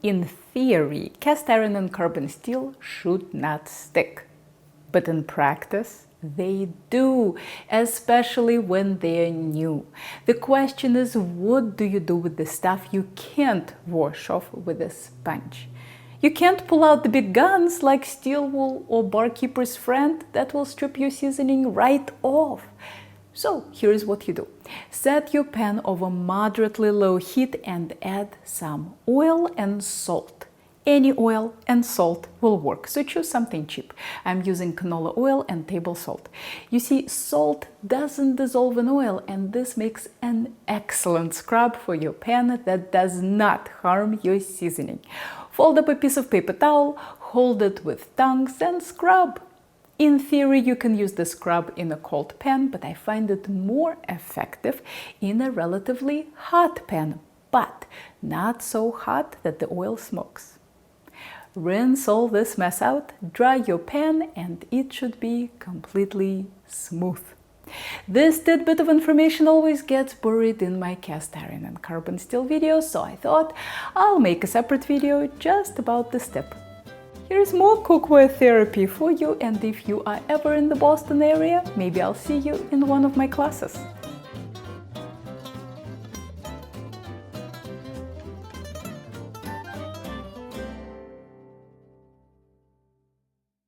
In theory, cast iron and carbon steel should not stick. But in practice, they do, especially when they're new. The question is, what do you do with the stuff you can't wash off with a sponge? You can't pull out the big guns like steel wool or barkeeper's friend that will strip your seasoning right off. So here's what you do. Set your pan over moderately low heat and add some oil and salt. Any oil and salt will work, so choose something cheap. I'm using canola oil and table salt. You see, salt doesn't dissolve in oil, and this makes an excellent scrub for your pan that does not harm your seasoning. Fold up a piece of paper towel, hold it with tongs and scrub. In theory, you can use the scrub in a cold pan, but I find it more effective in a relatively hot pan, but not so hot that the oil smokes. Rinse all this mess out, dry your pan, and it should be completely smooth. This tidbit of information always gets buried in my cast iron and carbon steel videos, so I thought I'll make a separate video just about this tip. Here's more cookware therapy for you, and if you are ever in the Boston area, maybe I'll see you in one of my classes.